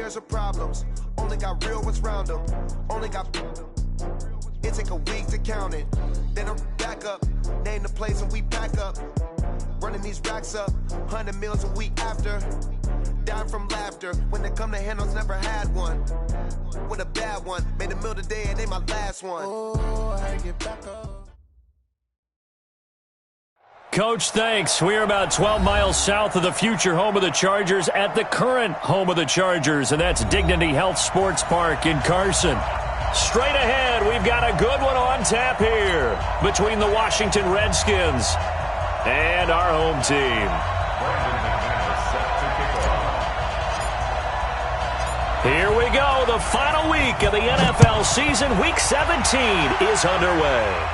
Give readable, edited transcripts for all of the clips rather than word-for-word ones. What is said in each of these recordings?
cares or problems. Only got real ones round them. Only got... It take a week to count it. Then I'm back up. Name the place and we pack up. Running these racks up. 100 meals a week after. Dying from laughter. When they come to handles, never had one. With a bad one. Made a meal today and they my last one. Oh, I get back up. Coach, thanks. We are about 12 miles south of the future home of the Chargers at the current home of the Chargers, and that's Dignity Health Sports Park in Carson. Straight ahead, we've got a good one on tap here between the Washington Redskins and our home team. Here we go. The final week of the NFL season. Week 17 is underway.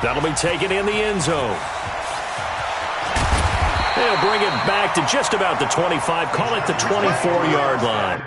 That'll be taken in the end zone. They'll bring it back to just about the 25. Call it the 24-yard line.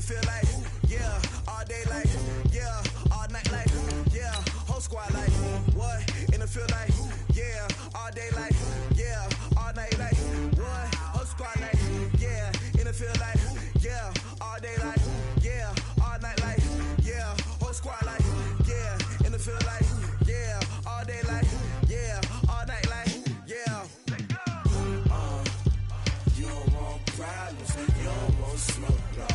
Feel like, yeah, all day like, yeah, all night like, yeah, whole squad like, what? And it feel like, yeah, all day like, yeah, all night like, what? Whole squad like, yeah, and it feel like, yeah, all day like, yeah, all night like, yeah, whole squad like, yeah, and it feel like, yeah, all day like, yeah, all night like, yeah. You don't want problems, you don't want smoke, no.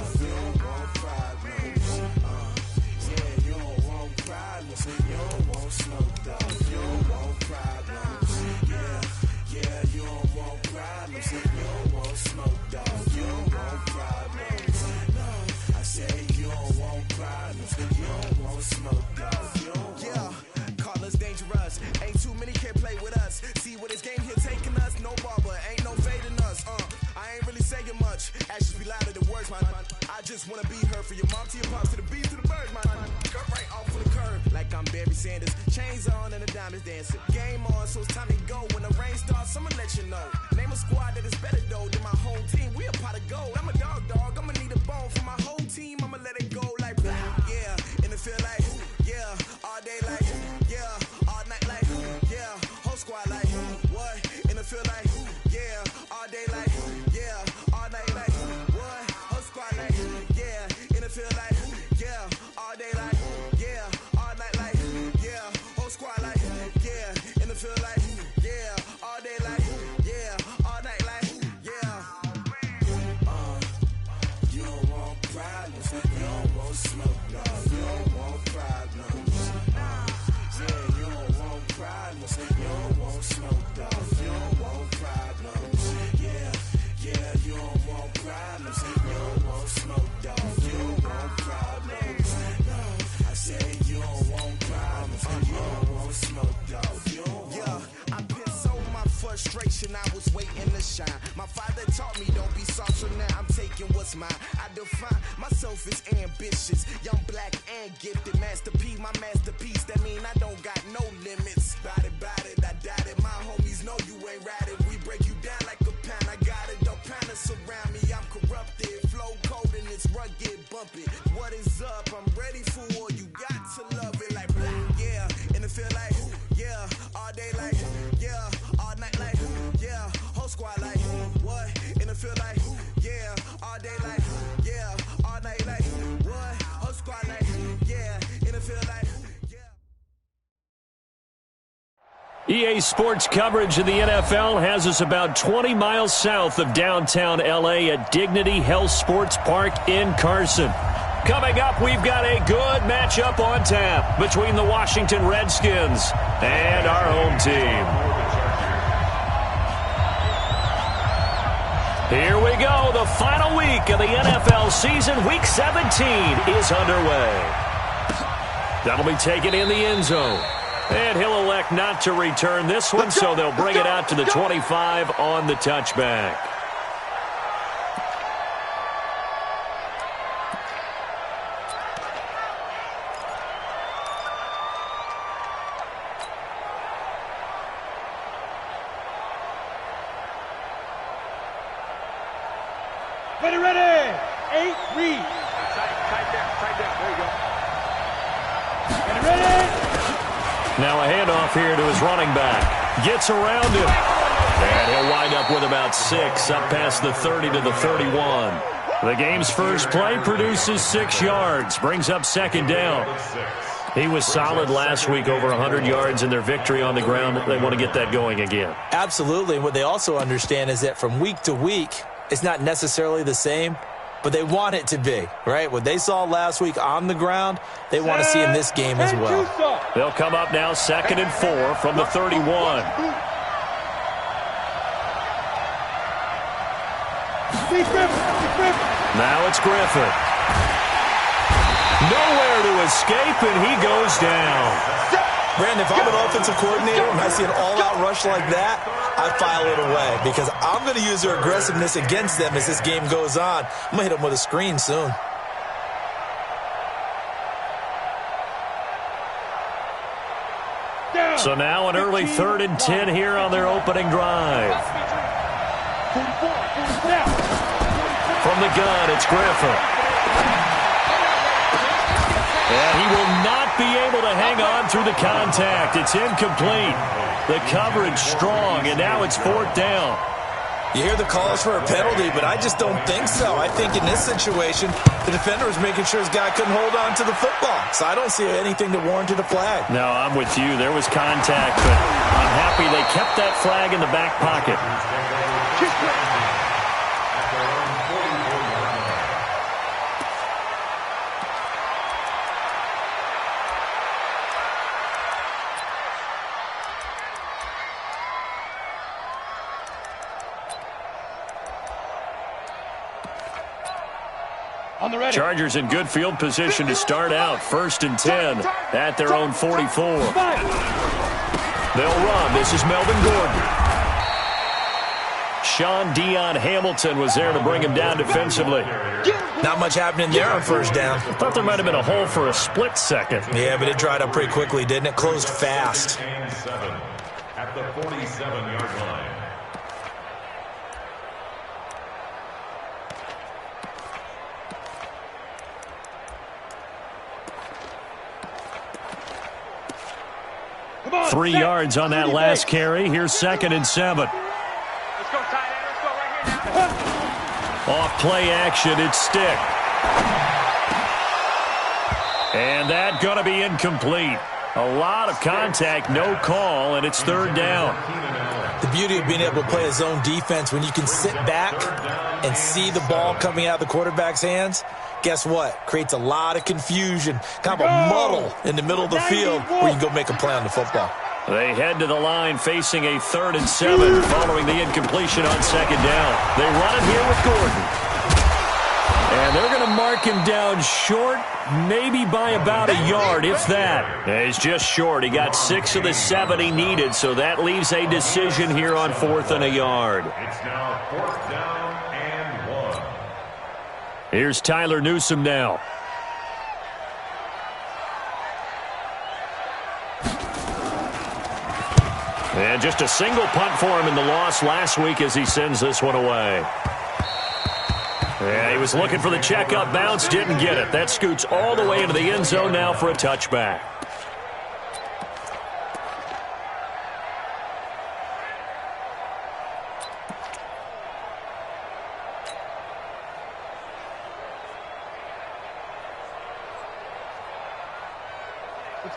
You don't want smoke, dog. You don't want problems. Yeah, you don't want problems. You don't want smoke, dog. You don't want problems. No, I said you don't want problems. You don't want smoke, dog. You don't want. Call us dangerous. Ain't too many can play with us. See what this game here taking us. No barber, ain't no fading us. I ain't really saying much. Actions be louder than words, man. I just wanna be heard for your mom to your pops to the beat to the bird, man. Cut right off of the curb. Like I'm Barry Sanders, chains on and the diamonds dancing. Game on, so it's time to go. When the rain starts, I'ma let you know. Name a squad that is better though than my whole team. We a pot of gold. I'm a dog. I'ma need a bone for my whole team. I'ma let it go like, yeah. And it feel like, yeah, all day like, yeah, all night like, yeah, whole squad like, what? And it feel like, yeah, all day like, yeah, all night like, what? Whole squad like, yeah. And it feel like, yeah, all day like, yeah. Squad like, yeah, and it feel like, yeah, all day like, yeah, all night like, yeah. You don't want problems, you don't want smoke, no, you don't want problems. Yeah, you don't want problems, you don't want smoke, dog, you don't want problems. Yeah, you don't want problems, you don't want smoke, dog, you don't want problems. No, I said you don't want problems, you don't want smoke, dog. Yeah, I pissed so my frustration, I was waiting to shine. My father taught me don't be soft, so now I'm taking what's mine. I define myself as ambitious, young, black, and gifted. Master P, my masterpiece, that mean I don't got EA Sports coverage of the NFL has us about 20 miles south of downtown L.A. at Dignity Health Sports Park in Carson. Coming up, we've got a good matchup on tap between the Washington Redskins and our home team. Here we go. The final week of the NFL season. Week 17 is underway. That'll be taken in the end zone. And he'll elect not to return this one, so they'll bring it out to the 25 on the touchback. Ready. 8, read. Tight down. There you go. Ready. Now a handoff here to his running back. Gets around him. And he'll wind up with about 6, up past the 30 to the 31. The game's first play produces 6 yards. Brings up second down. He was solid last week, over 100 yards in their victory on the ground. They want to get that going again. Absolutely. And what they also understand is that from week to week, it's not necessarily the same, but they want it to be, right? What they saw last week on the ground, they want to see in this game as well. They'll come up now 2nd and 4 from the 31. Now it's Griffin. Nowhere to escape, and he goes down. Brandon, if I'm an offensive coordinator and I see an all-out rush like that, I file it away because I'm going to use their aggressiveness against them as this game goes on. I'm going to hit them with a screen soon. So now an early 3rd and 10 here on their opening drive. From the gun, it's Griffin. And he will not be able to hang on through the contact. It's incomplete. The coverage strong, and now it's 4th down. You hear the calls for a penalty, but I just don't think so. I think in this situation, the defender was making sure his guy couldn't hold on to the football. So I don't see anything that warranted a flag. No, I'm with you. There was contact, but I'm happy they kept that flag in the back pocket. Chargers in good field position to start out. 1st and 10 at their own 44. They'll run. This is Melvin Gordon. Sean Dion Hamilton was there to bring him down defensively. Not much happening there on 1st down. I thought there might have been a hole for a split second. Yeah, but it dried up pretty quickly, didn't it? Closed fast. At the 47-yard line. On, 3 yards on that last carry. Here's 2nd and 7. Let's go, tight end. Let's go right here now. Off play action, it's Stick. And that going to be incomplete. A lot of contact, no call, and it's 3rd down. The beauty of being able to play a zone defense when you can sit back and see the ball coming out of the quarterback's hands, guess what? Creates a lot of confusion, kind of a muddle in the middle of the field where you can go make a play on the football. They head to the line facing a 3rd and 7 following the incompletion on 2nd down. They run it here with Gordon. And they're going to mark him down short, maybe by about a yard, if that. He's just short. He got 6 of the 7 he needed, so that leaves a decision here on 4th and a yard. It's now 4th down and 1. Here's Tyler Newsome now. And just a single punt for him in the loss last week as he sends this one away. Yeah, he was looking for the checkup bounce, didn't get it. That scoots all the way into the end zone now for a touchback.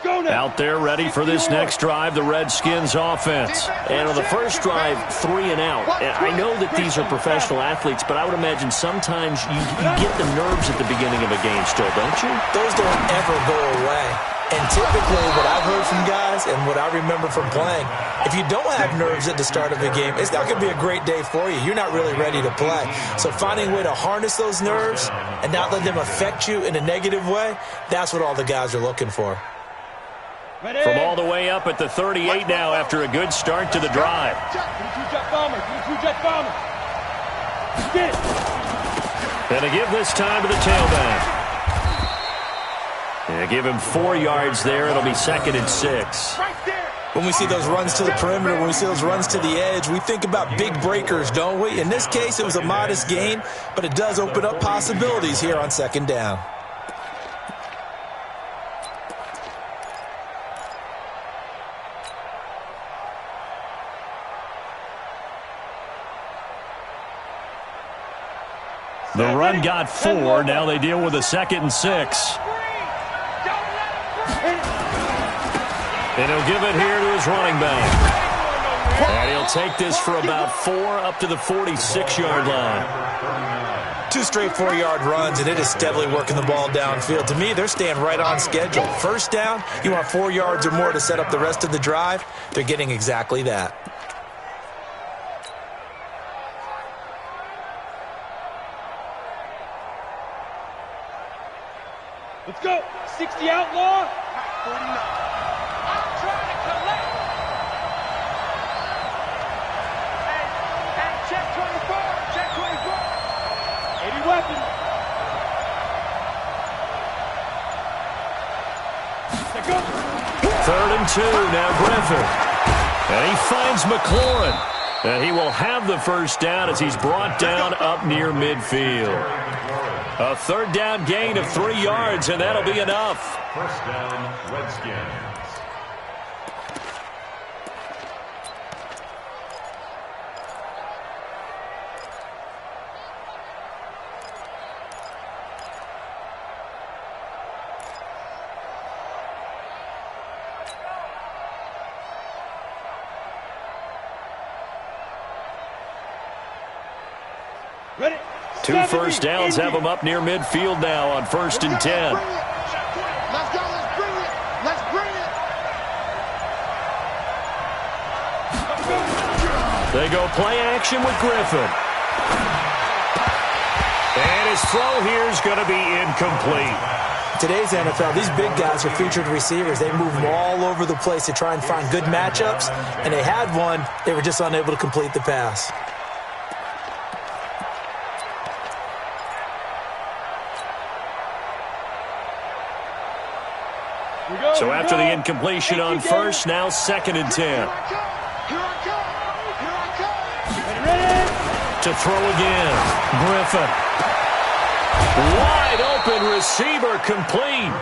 go now. Out there ready for this next drive, the Redskins offense. And on the first drive, 3 and out. And I know that these are professional athletes, but I would imagine sometimes you get the nerves at the beginning of a game still, don't you? Those don't ever go away. And typically what I've heard from guys and what I remember from playing, if you don't have nerves at the start of a game, it's not going to be a great day for you. You're not really ready to play. So finding a way to harness those nerves and not let them affect you in a negative way, that's what all the guys are looking for. From all the way up at the 38 now after a good start to the drive. And to give this time to the tailback. And give him 4 yards there. It'll be 2nd and 6. When we see those runs to the perimeter, when we see those runs to the edge, we think about big breakers, don't we? In this case, it was a modest gain, but it does open up possibilities here on 2nd down. The run got 4. Now they deal with a 2nd and 6. And he'll give it here to his running back. And he'll take this for about 4 up to the 46-yard line. 2 straight 4-yard runs, and it is steadily working the ball downfield. To me, they're staying right on schedule. First down, you want 4 yards or more to set up the rest of the drive. They're getting exactly that. Let's go. 60 outlaw. 49. I'm trying to collect. And check 24. Check 24. 80 weapons. Let's go. 3rd and 2. Now Griffin. And he finds McLaurin. And he will have the first down as he's brought down up near midfield. A 3rd down gain of 3 yards, and that'll be enough. First down, Redskins. Ready. 2 first downs have him up near midfield now on 1st and 10. Let's go, let's bring it. Let's bring it. They go play action with Griffin. And his throw here is going to be incomplete. Today's NFL, these big guys are featured receivers. They move them all over the place to try and find good matchups, and they had one. They were just unable to complete the pass. So after the incompletion on 1st, now 2nd and 10. Here I come. To throw again. Griffin. Wide open receiver complete.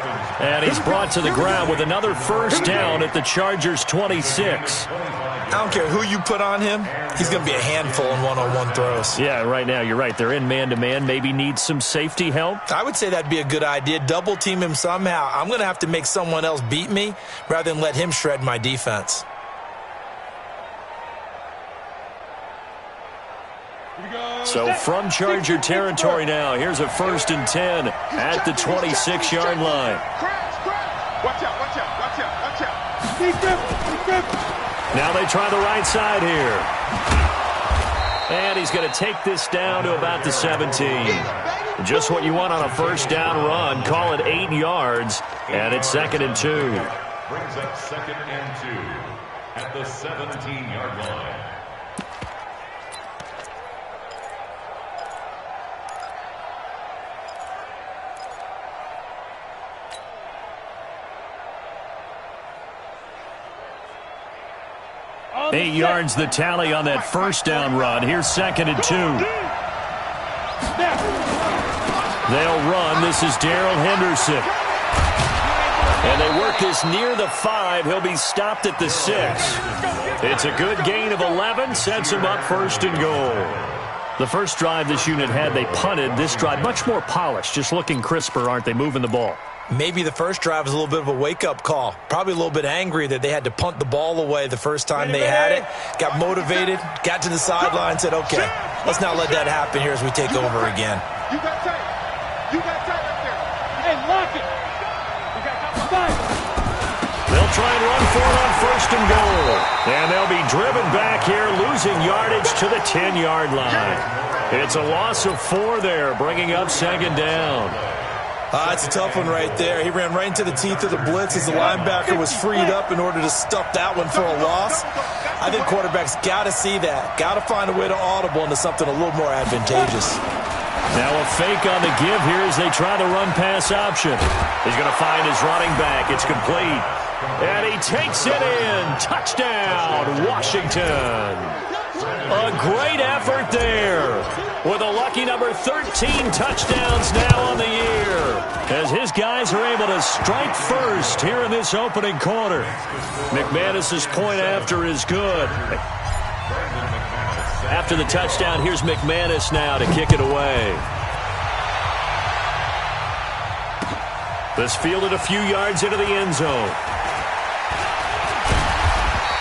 And he's brought to the ground with another first down at the Chargers' 26. I don't care who you put on him. He's going to be a handful in one-on-one throws. Yeah, right now, you're right. They're in man-to-man. Maybe need some safety help. I would say that'd be a good idea. Double team him somehow. I'm going to have to make someone else beat me rather than let him shred my defense. So from Charger territory now, here's a 1st and 10 at the 26-yard line. Watch out, watch out, watch out, watch out. Now they try the right side here. And he's going to take this down to about the 17. Just what you want on a first down run. Call it 8 yards, and it's 2nd and 2. Brings up 2nd and 2 at the 17-yard line. On 8 yards the tally on that first down run. Here's 2nd and 2. They'll run. This is Darrell Henderson. And they work this near the 5. He'll be stopped at the 6. It's a good gain of 11. Sets him up 1st and goal. The first drive this unit had, they punted. This drive, much more polished. Just looking crisper, aren't they, moving the ball? Maybe the first drive was a little bit of a wake-up call. Probably a little bit angry that they had to punt the ball away the first time they had it. Got motivated, got to the sideline, said, okay, let's not let that happen here as we take over again. You got tight. You got tight up there. Hey, lock it. You got five. They'll try and run for it on first and goal. And they'll be driven back here, losing yardage to the 10-yard line. It's a loss of 4 there, bringing up second down. It's a tough one right there. He ran right into the teeth of the blitz as the linebacker was freed up in order to stuff that one for a loss. I think quarterbacks got to see that. Got to find a way to audible into something a little more advantageous. Now a fake on the give here as they try the run-pass option. He's going to find his running back. It's complete. And he takes it in. Touchdown, Washington. A great effort there with a lucky number 13 touchdowns now on the year as his guys are able to strike first here in this opening quarter. McManus's point after is good. After the touchdown, here's McManus now to kick it away. This fielded a few yards into the end zone.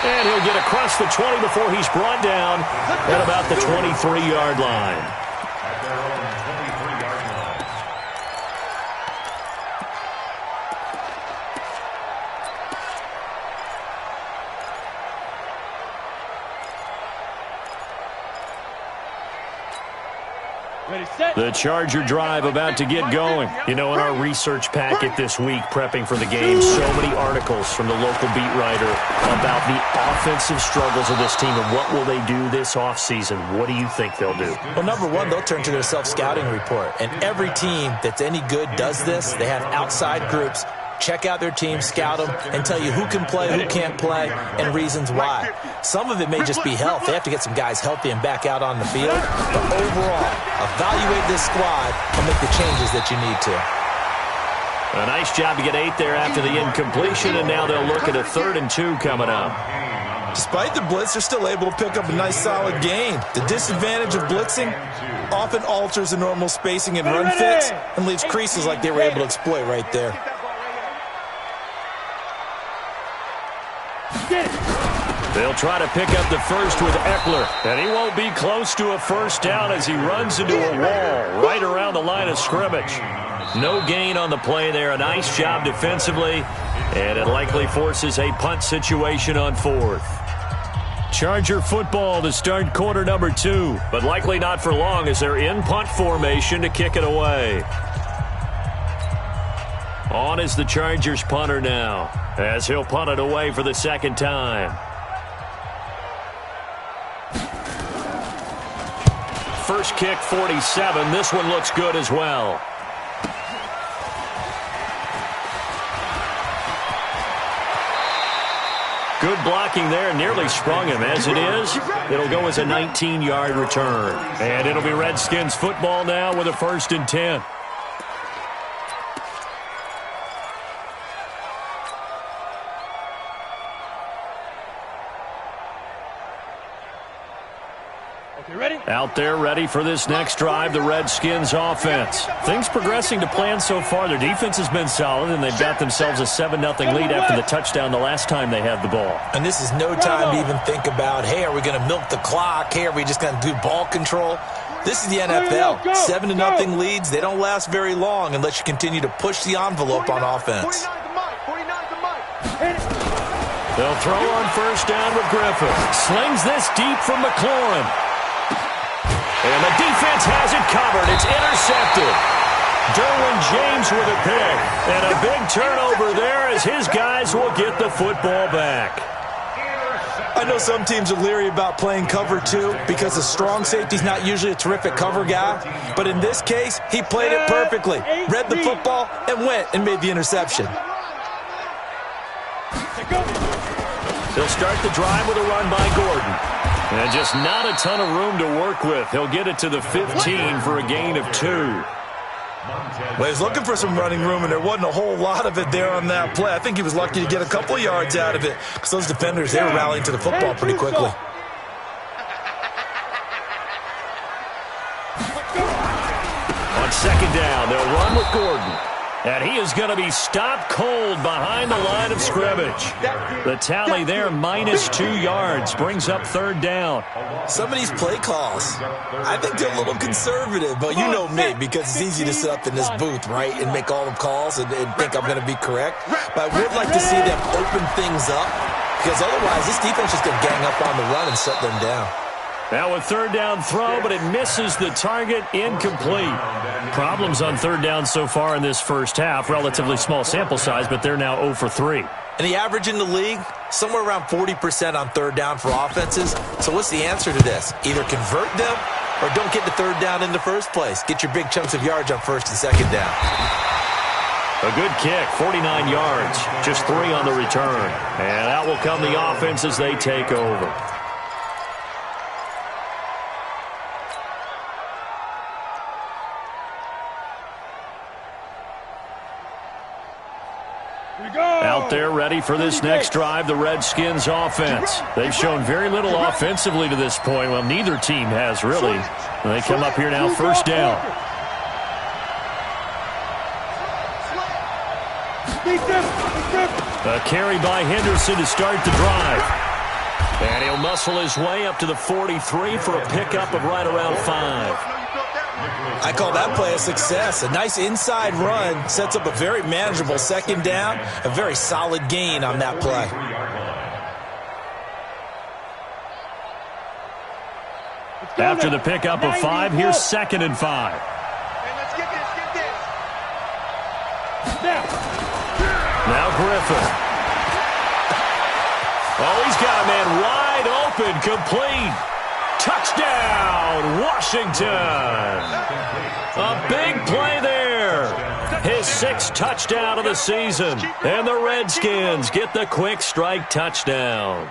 And he'll get across the 20 before he's brought down at about the 23-yard line. The Charger drive about to get going. You know, in our research packet this week, prepping for the game, so many articles from the local beat writer about the offensive struggles of this team and what will they do this offseason. What do you think they'll do? Well, number one, they'll turn to their self-scouting report. And every team that's any good does this. They have outside groups. Check out their team, scout them, and tell you who can play, who can't play, and reasons why. Some of it may just be health. They have to get some guys healthy and back out on the field. But overall, evaluate this squad and make the changes that you need to. A nice job to get 8 there after the incompletion, and now they'll look at a 3rd and 2 coming up. Despite the blitz, they're still able to pick up a nice solid gain. The disadvantage of blitzing often alters the normal spacing and run fits and leaves creases like they were able to exploit right there. They'll try to pick up the first with Eckler, and he won't be close to a first down as he runs into a wall right around the line of scrimmage. No gain on the play there. A nice job defensively, and it likely forces a punt situation on 4th. Charger football to start quarter number 2, but likely not for long as they're in punt formation to kick it away. On is the Chargers punter now, as he'll punt it away for the 2nd time. First kick, 47. This one looks good as well. Good blocking there, nearly sprung him. As it is, it'll go as a 19-yard return. And it'll be Redskins football now with a 1st and 10. Out there ready for this next drive, the Redskins offense. Things progressing to plan so far. Their defense has been solid, and they've got themselves a 7-0 lead after the touchdown the last time they had the ball. And this is no time to even think about, hey, are we going to milk the clock? Hey, are we just going to do ball control? This is the NFL. 7-0 leads, they don't last very long unless you continue to push the envelope on offense. They'll throw on first down with Griffin. Slings this deep from McLaurin. And the defense has it covered. It's intercepted. Derwin James with a pick. And a big turnover there as his guys will get the football back. I know some teams are leery about playing cover 2 because a strong safety's not usually a terrific cover guy. But in this case, he played it perfectly. Read the football and went and made the interception. They'll start the drive with a run by Gordon. And just not a ton of room to work with. He'll get it to the 15 for a gain of 2. Well, he was looking for some running room, and there wasn't a whole lot of it there on that play. I think he was lucky to get a couple of yards out of it because those defenders, they were rallying to the football pretty quickly. On 2nd down, they'll run with Gordon. And he is going to be stopped cold behind the line of scrimmage. The tally there, -2 yards, brings up third down. Some of these play calls, I think they're a little conservative, but you know me, because it's easy to sit up in this booth, right, and make all the calls and think I'm going to be correct. But I would like to see them open things up, because otherwise this defense is going to gang up on the run and shut them down. Now a third down throw, but it misses the target, incomplete. Problems on third down so far in this first half. Relatively small sample size, but they're now 0 for 3. And the average in the league, somewhere around 40% on third down for offenses. So what's the answer to this? Either convert them or don't get the third down in the first place. Get your big chunks of yards on first and second down. A good kick, 49 yards, just 3 on the return. And out will come the offense as they take over. Out there ready for this next drive, the Redskins offense. They've shown very little offensively to this point. Well, neither team has really. And they come up here now, first down. A carry by Henderson to start the drive. And he'll muscle his way up to the 43 for a pickup of right around 5. I call that play a success. A nice inside run sets up a very manageable second down, a very solid gain on that play. After the pickup of 5, here's 2nd and 5. Hey, let's get this. Now Griffin. Oh, he's got a man wide open, complete. Touchdown, Washington. A big play there. His 6th touchdown of the season. And the Redskins get the quick strike touchdown.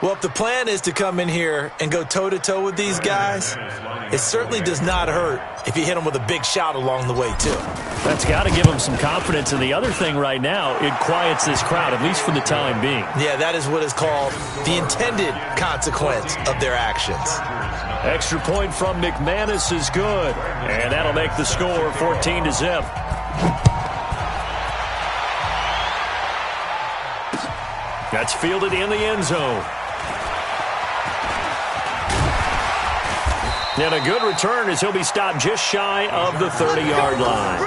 Well, if the plan is to come in here and go toe-to-toe with these guys, it certainly does not hurt if you hit them with a big shot along the way, too. That's got to give them some confidence. And the other thing right now, it quiets this crowd, at least for the time being. Yeah, that is what is called the intended consequence of their actions. Extra point from McManus is good. And that'll make the score 14-0. That's fielded in the end zone. And a good return as he'll be stopped just shy of the 30-yard line.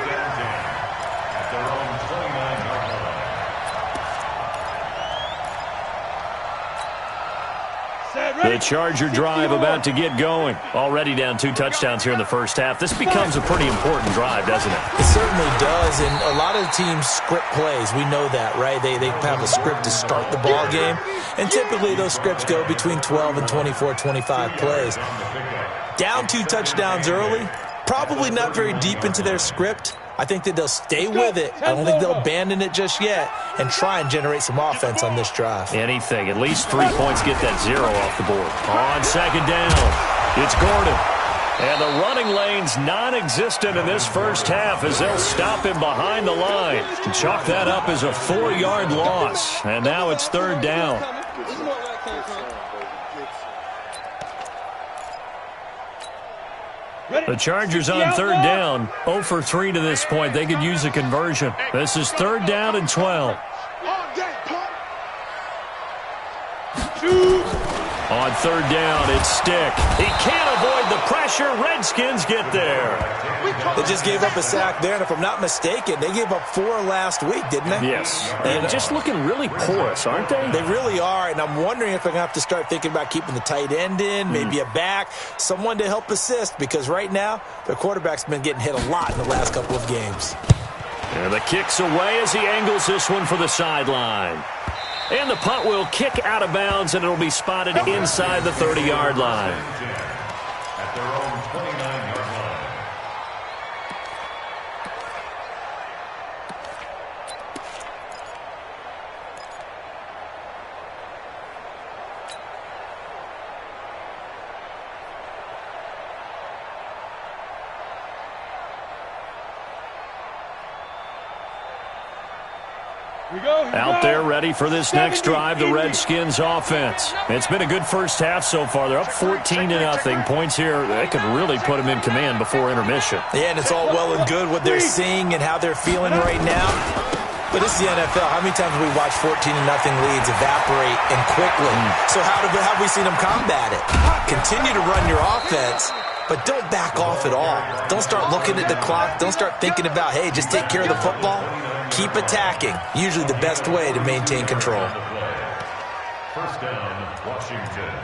The Charger drive about to get going. Already down 2 touchdowns here in the first half. This becomes a pretty important drive, doesn't it? It certainly does, and a lot of teams script plays. We know that, right? They have a script to start the ball game, and typically those scripts go between 12 and 24, 25 plays. Down 2 touchdowns early, probably not very deep into their script. I think that they'll stay with it. I don't think they'll abandon it just yet and try and generate some offense on this drive. Anything. At least 3 points get that 0 off the board. On second down, it's Gordon. And the running lane's non-existent in this first half as they'll stop him behind the line. And chalk that up as a 4-yard loss. And now it's third down. The Chargers on third down, 0 for 3 to this point. They could use a conversion. This is third down and 12. On third down, it's Stick. He can't avoid the pressure. Redskins get there. They just gave up a sack there, and if I'm not mistaken, they gave up 4 last week, didn't they? Yes. And just looking really porous, aren't they? They really are, and I'm wondering if they're going to have to start thinking about keeping the tight end in, maybe a back, someone to help assist, because right now, their quarterback's been getting hit a lot in the last couple of games. And the kick's away as he angles this one for the sideline. And the punt will kick out of bounds, and it'll be spotted inside the 30-yard line. At their own 29-yard line. Out there ready for this next drive, the Redskins offense. It's been a good first half so far. They're up 14-0. Points here, they could really put them in command before intermission. Yeah, and it's all well and good what they're seeing and how they're feeling right now. But this is the NFL. How many times have we watched 14-0 leads evaporate and quickly? So how have we seen them combat it? Continue to run your offense, but don't back off at all. Don't start looking at the clock. Don't start thinking about, hey, just take care of the football. Keep attacking. Usually the best way to maintain control. First down, Washington.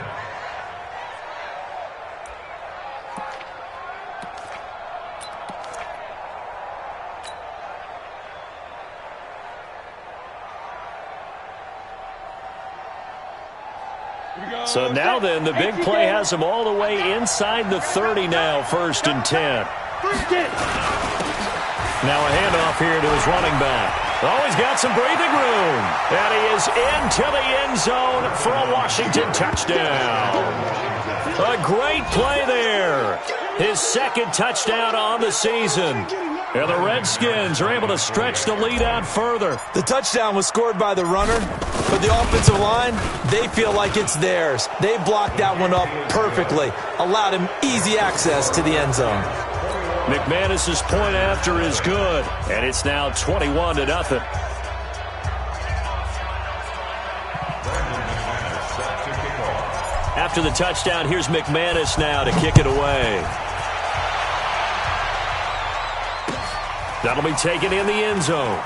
So now then, the big play has them all the way inside the 30 now, 1st and 10. Now a handoff here to his running back. Oh, he's got some breathing room. And he is into the end zone for a Washington touchdown. A great play there. His 2nd touchdown on the season. And the Redskins are able to stretch the lead out further. The touchdown was scored by the runner, but the offensive line, they feel like it's theirs. They blocked that one up perfectly, allowed him easy access to the end zone. McManus's point after is good, and it's now 21-0. After the touchdown, here's McManus now to kick it away. That'll be taken in the end zone.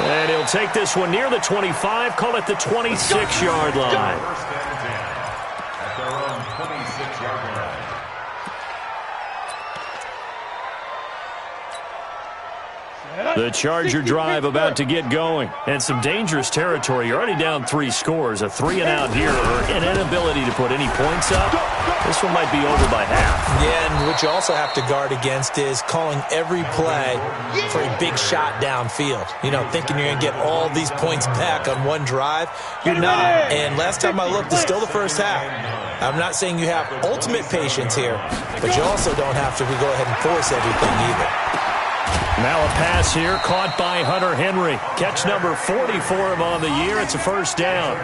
And he'll take this one near the 25, call it the 26-yard line. First and 10 at their own 26-yard line. The Charger drive about to get going. And some dangerous territory. You're already down 3 scores. A 3-and-out here, or an inability to put any points up. This one might be over by half. Yeah, and what you also have to guard against is calling every play for a big shot downfield. You know, thinking you're going to get all these points back on one drive. You're not. And last time I looked, it's still the first half. I'm not saying you have ultimate patience here, but you also don't have to go ahead and force everything either. Now a pass here, caught by Hunter Henry. Catch number 40 for him on the year. It's a first down.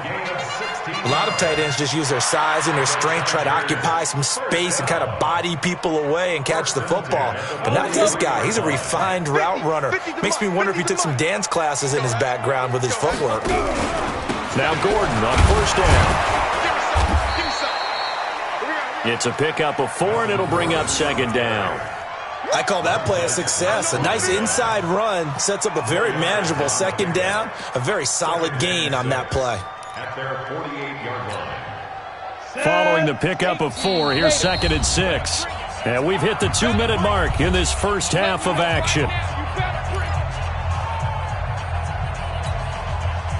A lot of tight ends just use their size and their strength, try to occupy some space and kind of body people away and catch the football. But not this guy. He's a refined route runner. Makes me wonder if he took some dance classes in his background with his footwork. Now Gordon on first down. It's a pickup of 4, and it'll bring up 2nd down. I call that play a success. A nice inside run sets up a very manageable 2nd down. A very solid gain on that play. At their 48-yard line. Following the pickup of 4, here's 2nd and 6. And we've hit the 2-minute mark in this first half of action.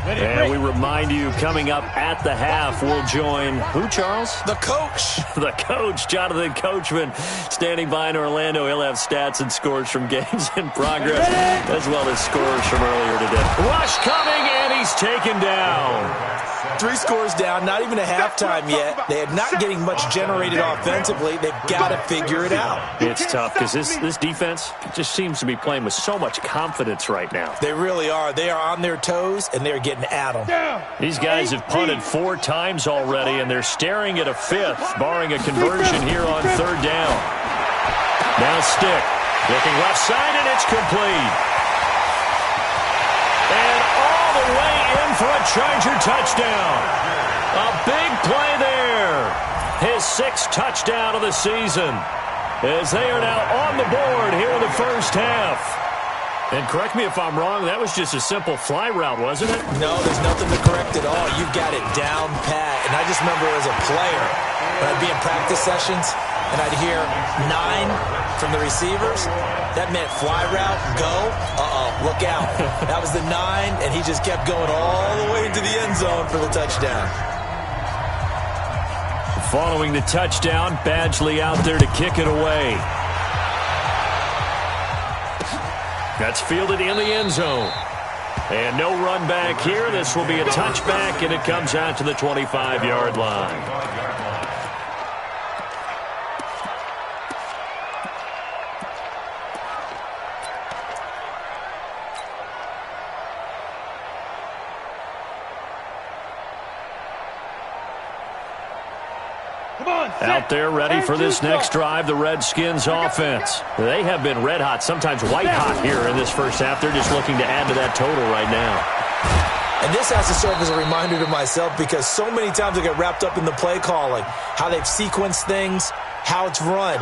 And we remind you, coming up at the half, we'll join who, Charles? The coach. The coach, Jonathan Coachman, standing by in Orlando. He'll have stats and scores from games in progress, as well as scores from earlier today. Rush coming, and he's taken down. 3 scores down, not even a halftime yet. They are not getting much generated offensively. They've got to figure it out. It's tough because this defense just seems to be playing with so much confidence right now. They really are. They are on their toes, and they're getting at them. These guys have punted 4 times already, and they're staring at a 5th, barring a conversion here on 3rd down. Now Stick, looking left side, and it's complete. And all the way in for a Charger touchdown. A big play there. His 6th touchdown of the season, as they are now on the board here in the first half. And correct me if I'm wrong, that was just a simple fly route, wasn't it? No, there's nothing to correct at all. You've got it down pat. And I just remember as a player, when I'd be in practice sessions, and I'd hear 9 from the receivers, that meant fly route, go, look out. That was the 9, and he just kept going all the way into the end zone for the touchdown. Following the touchdown, Badgley out there to kick it away. That's fielded in the end zone. And no run back here. This will be a touchback, and it comes out to the 25-yard line. Out there ready for this next drive, the Redskins offense. They have been red hot, sometimes white hot here in this first half. They're just looking to add to that total right now. And this has to serve as a reminder to myself because so many times I get wrapped up in the play calling, how they've sequenced things, how it's run.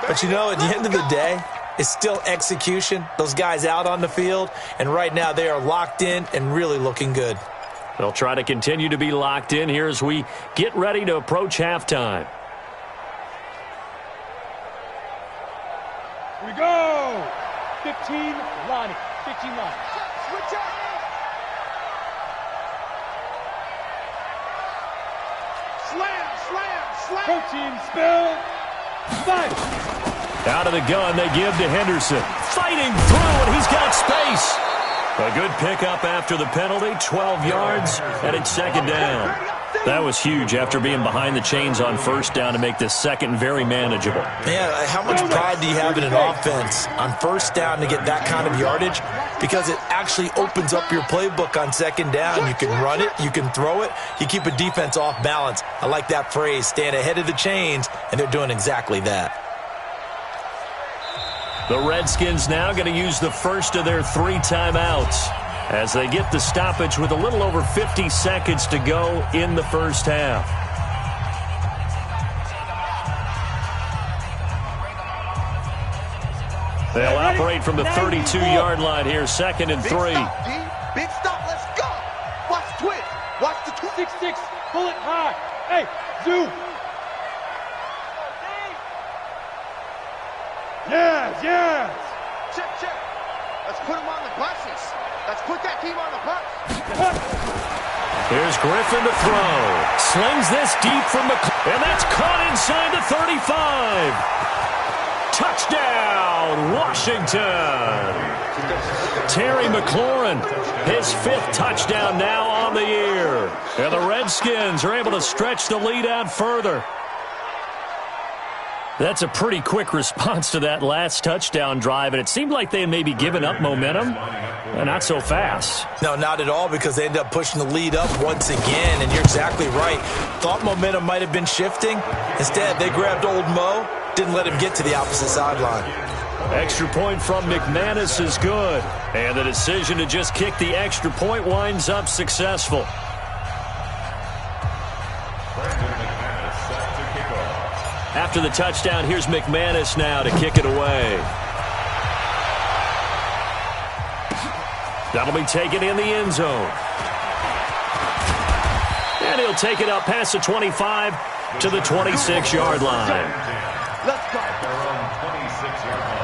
But you know, at the end of the day, it's still execution. Those guys out on the field, and right now they are locked in and really looking good. They'll try to continue to be locked in here as we get ready to approach halftime. Here we go. 15, Lonnie. 15, Lonnie. Switch up. Slam. Protein spill. 5. Out of the gun, they give to Henderson. Fighting through, and he's got space. A good pickup after the penalty, 12 yards, and it's second down. That was huge after being behind the chains on first down to make this second very manageable. Man, how much pride do you have in an offense on first down to get that kind of yardage? Because it actually opens up your playbook on second down. You can run it, you can throw it, you keep a defense off balance. I like that phrase, stand ahead of the chains, and they're doing exactly that. The Redskins now going to use the first of their 3 timeouts as they get the stoppage with a little over 50 seconds to go in the first half. They'll operate from the 32-yard line here, 2nd and 3. Big stop, let's go. Watch the twist. Watch the twist. 6-6, pull it high. Hey, zoom. Yes. Check. Let's put them on the buses. Let's put that team on the bus. Here's Griffin to throw. Slings this deep from and that's caught inside the 35. Touchdown, Washington. Terry McLaurin, his 5th touchdown now on the year. And the Redskins are able to stretch the lead out further. That's a pretty quick response to that last touchdown drive, and it seemed like they had maybe given up momentum. Not so fast. No, not at all, because they ended up pushing the lead up once again, and you're exactly right. Thought momentum might have been shifting. Instead, they grabbed old Mo, didn't let him get to the opposite sideline. Extra point from McManus is good, and the decision to just kick the extra point winds up successful. After the touchdown, here's McManus now to kick it away. That'll be taken in the end zone. And he'll take it up past the 25 to the 26-yard line. Let's go. At their own 26-yard line.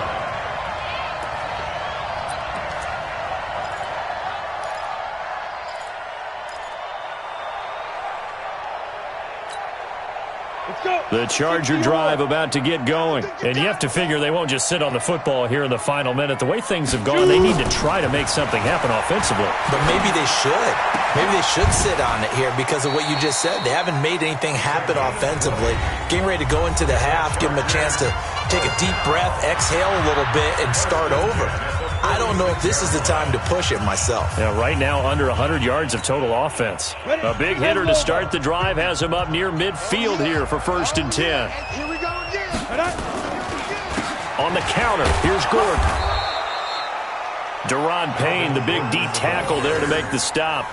The Charger drive about to get going. And you have to figure they won't just sit on the football here in the final minute. The way things have gone, they need to try to make something happen offensively. But maybe they should. Maybe they should sit on it here because of what you just said. They haven't made anything happen offensively. Getting ready to go into the half, give them a chance to take a deep breath, exhale a little bit, and start over. I don't know if this is the time to push it myself. Yeah, right now under 100 yards of total offense. A big hitter to start the drive has him up near midfield here for 1st and 10. Here we go again. On the counter, here's Gordon. Deron Payne, the big D tackle there to make the stop.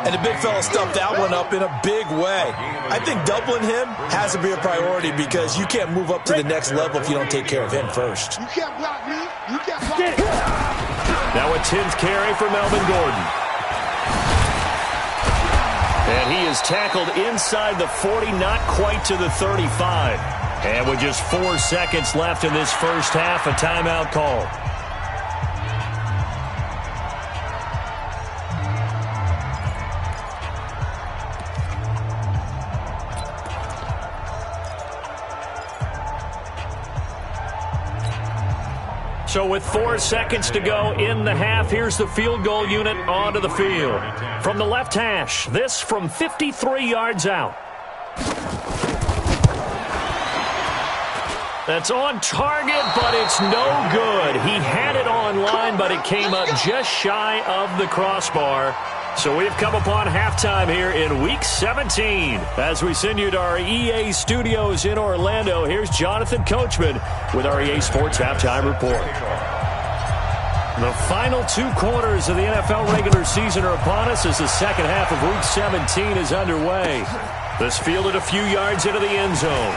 And the big fella stuffed that one up in a big way. I think doubling him has to be a priority because you can't move up to the next level if you don't take care of him first. You can't block me. You can't block me. Now a 10th carry for Melvin Gordon. And he is tackled inside the 40, not quite to the 35. And with just 4 seconds left in this first half, a timeout call. So with 4 seconds to go in the half, here's the field goal unit onto the field. From the left hash, this from 53 yards out. That's on target, but it's no good. He had it on line, but it came up just shy of the crossbar. So we've come upon halftime here in Week 17. As we send you to our EA studios in Orlando, here's Jonathan Coachman with our EA Sports Halftime Report. The final 2 quarters of the NFL regular season are upon us as the second half of Week 17 is underway. This fielded a few yards into the end zone.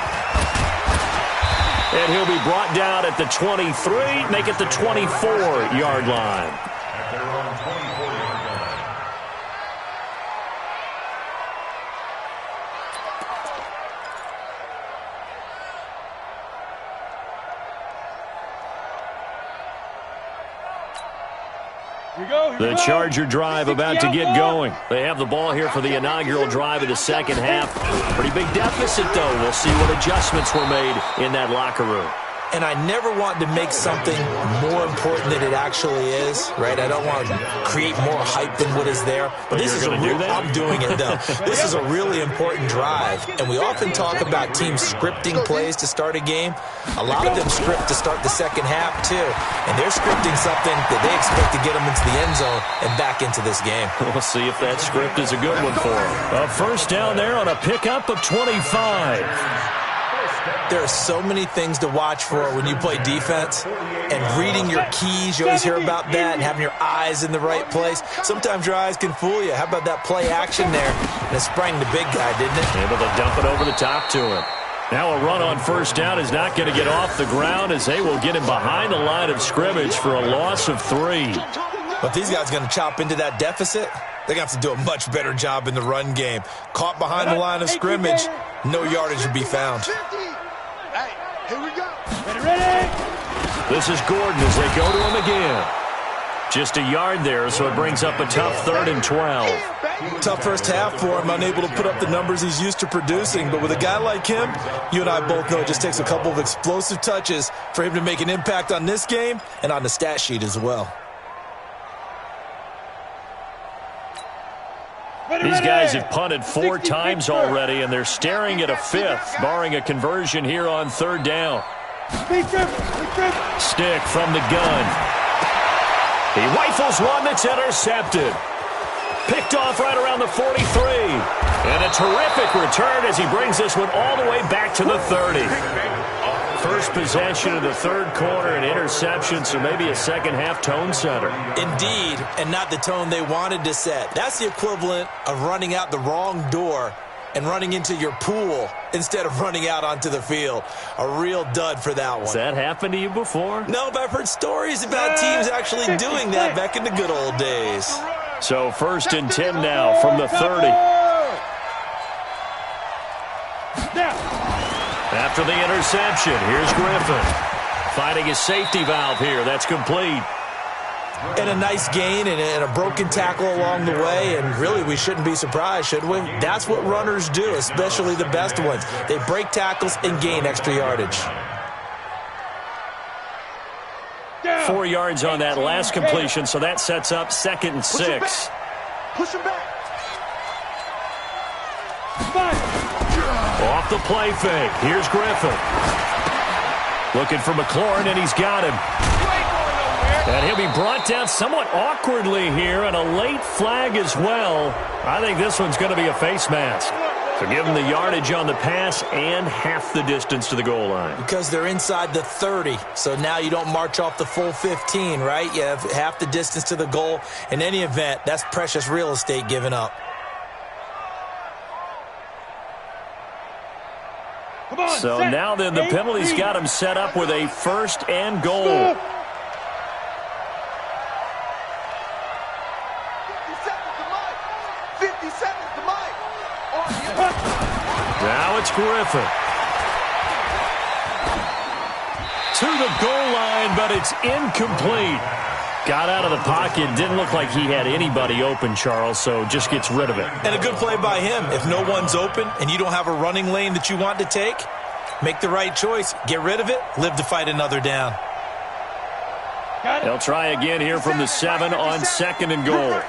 And he'll be brought down at the 23, make it the 24-yard line. At their own 24-yard line. The Charger drive about to get going. They have the ball here for the inaugural drive of the second half. Pretty big deficit, though. We'll see what adjustments were made in that locker room. And I never want to make something more important than it actually is, right? I don't want to create more hype than what is there. But this is a real, I'm doing it, though. This is a really important drive. And we often talk about teams scripting plays to start a game. A lot of them script to start the second half, too. And they're scripting something that they expect to get them into the end zone and back into this game. We'll see if that script is a good one for them. A first down there on a pickup of 25. There are so many things to watch for when you play defense, and reading your keys, you always hear about that, and having your eyes in the right place. Sometimes your eyes can fool you. How about that play action there? And it sprang the big guy, didn't it? Able to dump it over the top to him. Now a run on first down is not going to get off the ground as they will get him behind the line of scrimmage for a loss of 3. But these guys are going to chop into that deficit. They're going to have to do a much better job in the run game. Caught behind the line of scrimmage, no yardage to be found. Here we go. Ready? This is Gordon as they go to him again. Just a yard there, so it brings up a tough 3rd and 12. Tough first half for him, unable to put up the numbers he's used to producing. But with a guy like him, you and I both know it just takes a couple of explosive touches for him to make an impact on this game and on the stat sheet as well. These guys have punted 4 times already, and they're staring at a 5th, barring a conversion here on 3rd down. Stick from the gun. He rifles one that's intercepted. Picked off right around the 43. And a terrific return as he brings this one all the way back to the 30. First possession of the 3rd quarter, an interception, so maybe a second-half tone setter. Indeed, and not the tone they wanted to set. That's the equivalent of running out the wrong door and running into your pool instead of running out onto the field. A real dud for that one. Has that happened to you before? No, but I've heard stories about teams actually doing that back in the good old days. So 1st and 10 now from the 30. After the interception, here's Griffin. Finding his safety valve here. That's complete. And a nice gain and a broken tackle along the way. And really, we shouldn't be surprised, should we? That's what runners do, especially the best ones. They break tackles and gain extra yardage. 4 yards on that last completion, so that sets up 2nd and 6. Push him back. Off the play fake. Here's Griffin. Looking for McLaurin, and he's got him. And he'll be brought down somewhat awkwardly here, and a late flag as well. I think this one's going to be a face mask. So give him the yardage on the pass and half the distance to the goal line. Because they're inside the 30, so now you don't march off the full 15, right? You have half the distance to the goal. In any event, that's precious real estate given up. So now then the penalty's got him set up with a 1st and goal. 50 seconds to Mike. Now it's Griffin. To the goal line, but it's incomplete. Got out of the pocket. Didn't look like he had anybody open, Charles, so just gets rid of it. And a good play by him. If no one's open and you don't have a running lane that you want to take, make the right choice. Get rid of it. Live to fight another down. They'll try again here from the 7 on 2nd and goal.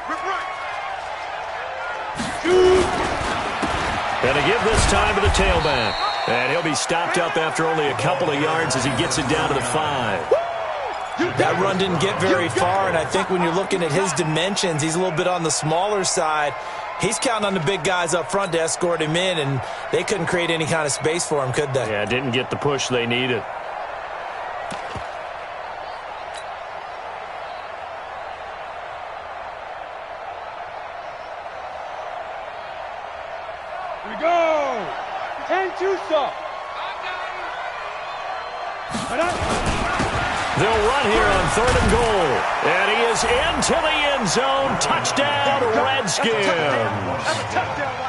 And to give this time to the tailback. And he'll be stopped up after only a couple of yards as he gets it down to the 5. That run didn't get very far, and I think when you're looking at his dimensions, he's a little bit on the smaller side. He's counting on the big guys up front to escort him in, and they couldn't create any kind of space for him, could they? Yeah, didn't get the push they needed. Here we go. 10-2 stop. They'll run here on 3rd and goal. And he is into the end zone. Touchdown, Redskins.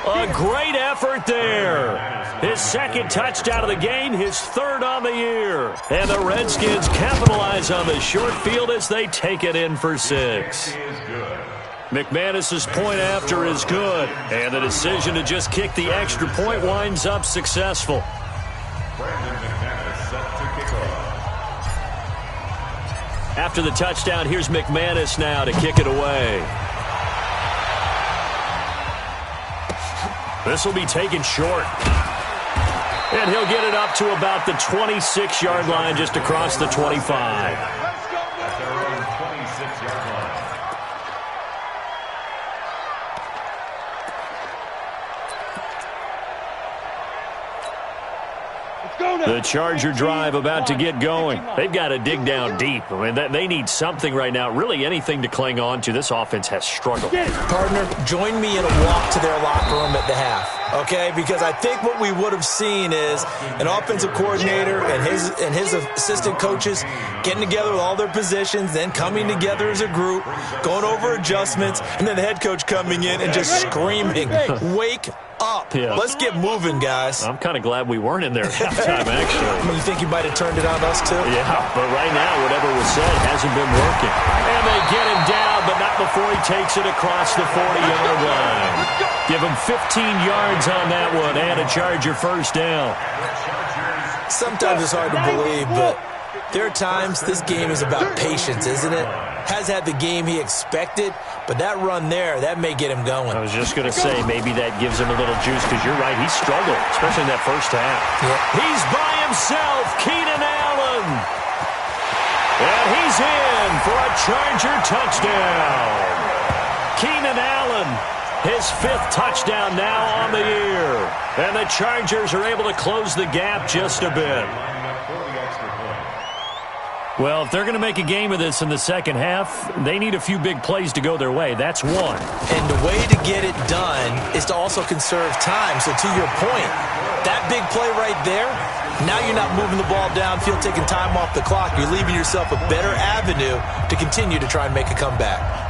A great effort there. His 2nd touchdown of the game, his 3rd on the year. And the Redskins capitalize on the short field as they take it in for 6. McManus's point after is good. And the decision to just kick the extra point winds up successful. After the touchdown, here's McManus now to kick it away. This will be taken short. And he'll get it up to about the 26-yard line, just across the 25. At their own 26-yard line. The Charger drive about to get going. They've got to dig down deep. I mean, they need something right now, really anything to cling on to. This offense has struggled. Partner, join me in a walk to their locker room at the half, okay? Because I think what we would have seen is an offensive coordinator and his assistant coaches getting together with all their positions, then coming together as a group, going over adjustments, and then the head coach coming in and just screaming, "Wake up. Yeah. Let's get moving, guys." I'm kind of glad we weren't in there at halftime, actually. You think he might have turned it on us, too? Yeah, but right now, whatever was said hasn't been working. And they get him down, but not before he takes it across the 40-yard line. Give him 15 yards on that one and a Charger first down. Sometimes it's hard to believe, but there are times this game is about patience, isn't it? Has had the game he expected, but that run there, that may get him going. I was just going to say, maybe that gives him a little juice, because you're right, he struggled, especially in that first half. Yeah. He's by himself, Keenan Allen. And he's in for a Charger touchdown. Keenan Allen, his 5th touchdown now on the year. And the Chargers are able to close the gap just a bit. Well, if they're going to make a game of this in the second half, they need a few big plays to go their way. That's one. And the way to get it done is to also conserve time. So to your point, that big play right there, now you're not moving the ball downfield, taking time off the clock. You're leaving yourself a better avenue to continue to try and make a comeback.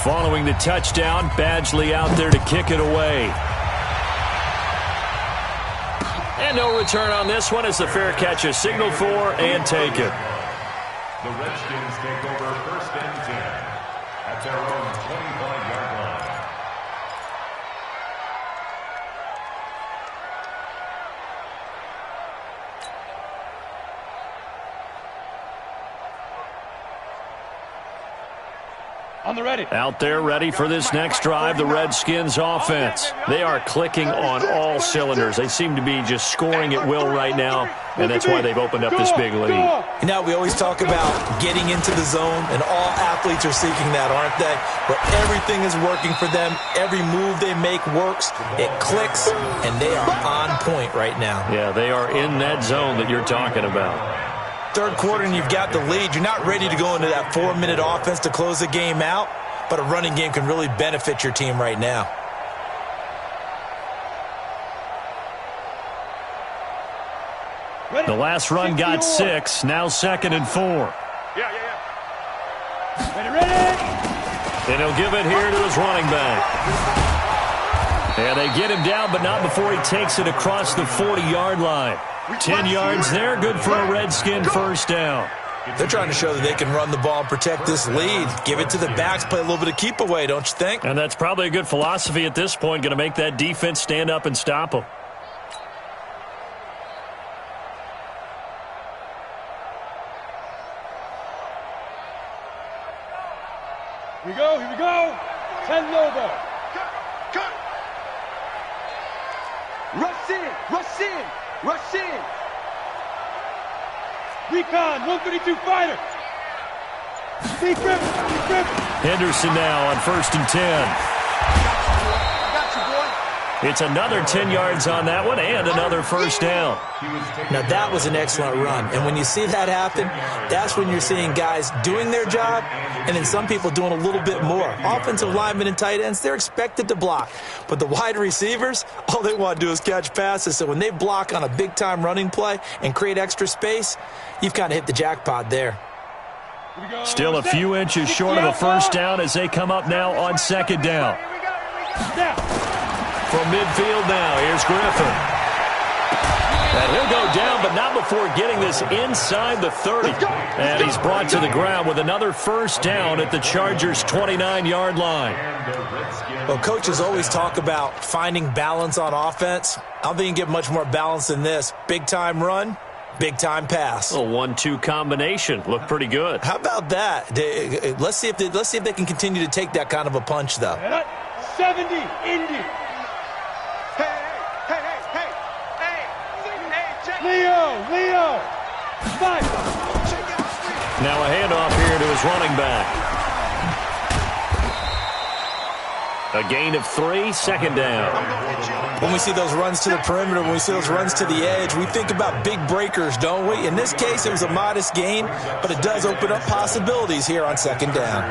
Following the touchdown, Badgley out there to kick it away. And no return on this one as the fair catch is signaled for and taken. The Redskins take over 1st and 10 at their own 25-yard line. On the ready. Out there ready for this next drive, the Redskins offense. They are clicking on all cylinders. They seem to be just scoring at will right now, and that's why they've opened up this big lead. You know, we always talk about getting into the zone, and all athletes are seeking that, aren't they? Where everything is working for them. Every move they make works. It clicks, and they are on point right now. Yeah, they are in that zone that you're talking about. 3rd quarter and you've got the lead. You're not ready to go into that 4-minute offense to close the game out, but a running game can really benefit your team right now. The last run got 6, now 2nd and 4. Yeah. Ready. And he'll give it here to his running back. And they get him down, but not before he takes it across the 40-yard line. 10 yards there, good for a Redskin first down. They're trying to show that they can run the ball and protect this lead. Give it to the backs, play a little bit of keep away, don't you think? And that's probably a good philosophy at this point, going to make that defense stand up and stop them. We go. Rush in. Rush in. Recon, 132 fighter. Steve Griffin. Steve Griffin. Henderson now on 1st and 10. It's another 10 yards on that one and another first down. Now, that was an excellent run. And when you see that happen, that's when you're seeing guys doing their job and then some people doing a little bit more. Offensive linemen and tight ends, they're expected to block. But the wide receivers, all they want to do is catch passes. So when they block on a big-time running play and create extra space, you've kind of hit the jackpot there. Still a few inches short of a first down as they come up now on 2nd down. From midfield now, here's Griffin. And he'll go down, but not before getting this inside the 30. And he's brought to the ground with another first down at the Chargers' 29-yard line. Well, coaches always talk about finding balance on offense. I don't think you can get much more balance than this. Big-time run, big-time pass. A 1-2 combination. Looked pretty good. How about that? Let's see if they can continue to take that kind of a punch, though. 70, Indy. Leo. 5. Now a handoff here to his running back. A gain of 3, 2nd down. When we see those runs to the perimeter, when we see those runs to the edge, we think about big breakers, don't we? In this case, it was a modest gain, but it does open up possibilities here on 2nd down.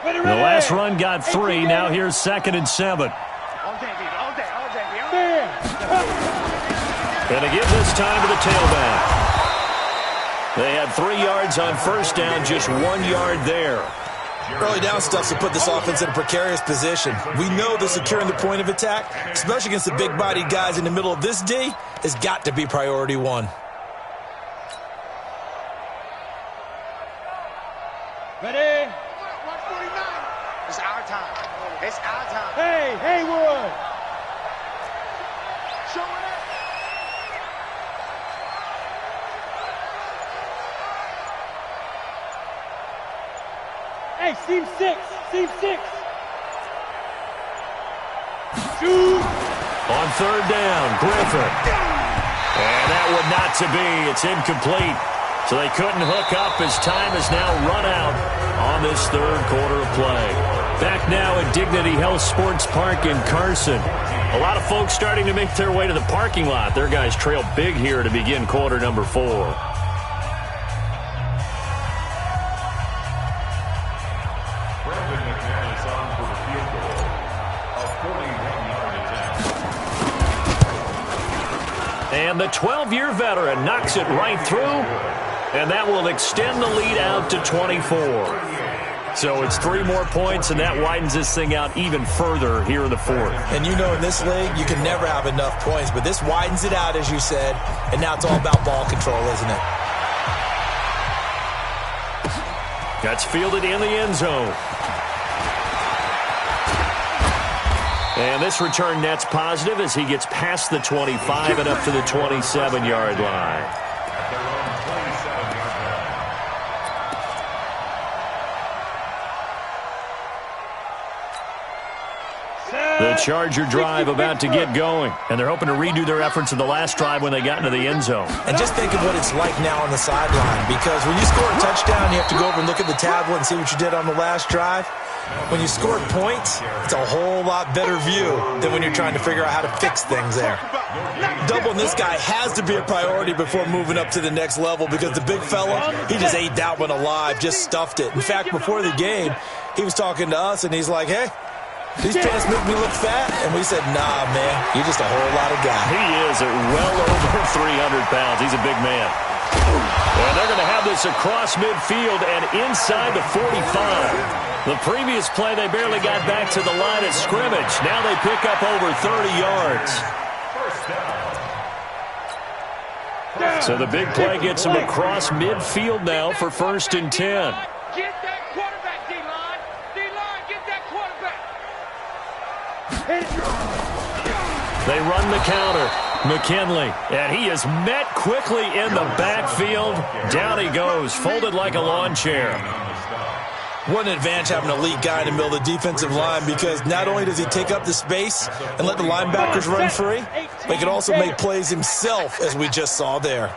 The last run got 3. Now here's 2nd and 7. Going to give this time to the tailback. They had 3 yards on first down, just 1 yard there. Early down stuff to put this offense in a precarious position. We know that securing the point of attack, especially against the big-bodied guys in the middle of this D, has got to be priority 1. Ready? 149. It's our time. It's our time. Hey, Haywood. Showing it. Hey, seam 6. Shoot. On 3rd down, Griffin. And that would not to be. It's incomplete. So they couldn't hook up as time has now run out on this 3rd quarter of play. Back now at Dignity Health Sports Park in Carson. A lot of folks starting to make their way to the parking lot. Their guys trail big here to begin quarter number 4. And the 12-year veteran knocks it right through, and that will extend the lead out to 24. So it's 3 more points, and that widens this thing out even further here in the 4th. And you know in this league, you can never have enough points, but this widens it out, as you said, and now it's all about ball control, isn't it? That's fielded in the end zone. And this return net's positive as he gets past the 25 and up to the 27-yard line. The Charger drive about to get going, and they're hoping to redo their efforts in the last drive when they got into the end zone. And just think of what it's like now on the sideline, because when you score a touchdown, you have to go over and look at the tablet and see what you did on the last drive. When you score points, it's a whole lot better view than when you're trying to figure out how to fix things there. Doubling this guy has to be a priority before moving up to the next level, because the big fella, he just ate that one alive, just stuffed it. In fact, before the game, he was talking to us, and he's like, hey, these pants make me look fat? And we said, nah, man, you're just a whole lot of guy. He is at well over 300 pounds. He's a big man. And they're going to have this across midfield and inside the 45. The previous play, they barely got back to the line of scrimmage. Now they pick up over 30 yards. So the big play gets them across midfield now for 1st and 10. Get that quarterback, D-line. D-line, get that quarterback. They run the counter. McKinley, and he is met quickly in the backfield. Down he goes, folded like a lawn chair. What an advantage having an elite guy in the middle of the defensive line, because not only does he take up the space and let the linebackers run free, but he can also make plays himself, as we just saw there.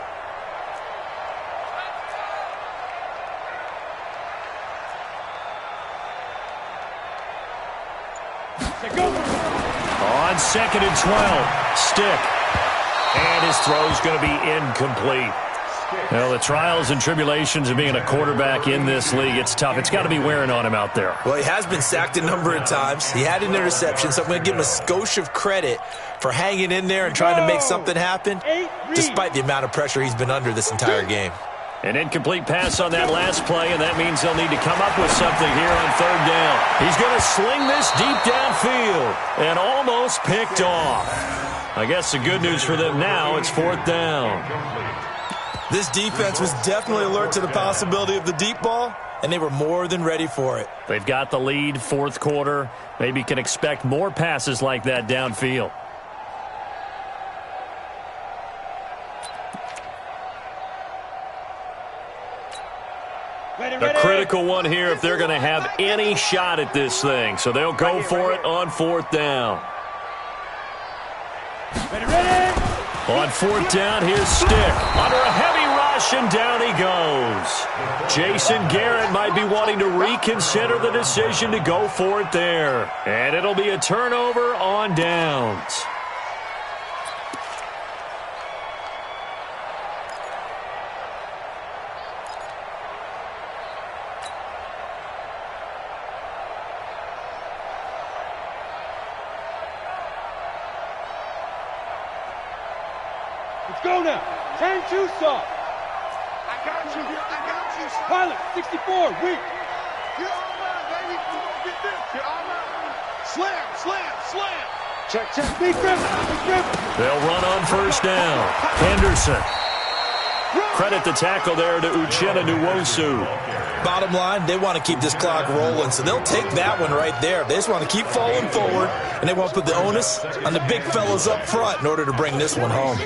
On 2nd and 12, Stick. And his throw's going to be incomplete. Well, the trials and tribulations of being a quarterback in this league, it's tough. It's got to be wearing on him out there. Well, he has been sacked a number of times. He had an interception, so I'm going to give him a skosh of credit for hanging in there and trying to make something happen, despite the amount of pressure he's been under this entire game. An incomplete pass on that last play, and that means they'll need to come up with something here on 3rd down. He's going to sling this deep downfield and almost picked off. I guess the good news for them now, it's 4th down. This defense was definitely alert to the possibility of the deep ball, and they were more than ready for it. They've got the lead, 4th quarter. Maybe can expect more passes like that downfield. A critical one here if they're going to have any shot at this thing. So they'll go for it on 4th down. On 4th down, here's Stick. Under a heavy rush, and down he goes. Jason Garrett might be wanting to reconsider the decision to go for it there. And it'll be a turnover on downs. Let's go now. 10-2 soft. I got you. Son. Pilot, 64, weak. You're all mine, baby. Come on, get this. You're all mine. Slam. Check. Big grip. They'll run on 1st down. Henderson. Credit the tackle there to Uchenna Nwosu. Bottom line, they want to keep this clock rolling, so they'll take that one right there. They just want to keep falling forward, and they want to put the onus on the big fellas up front in order to bring this one home.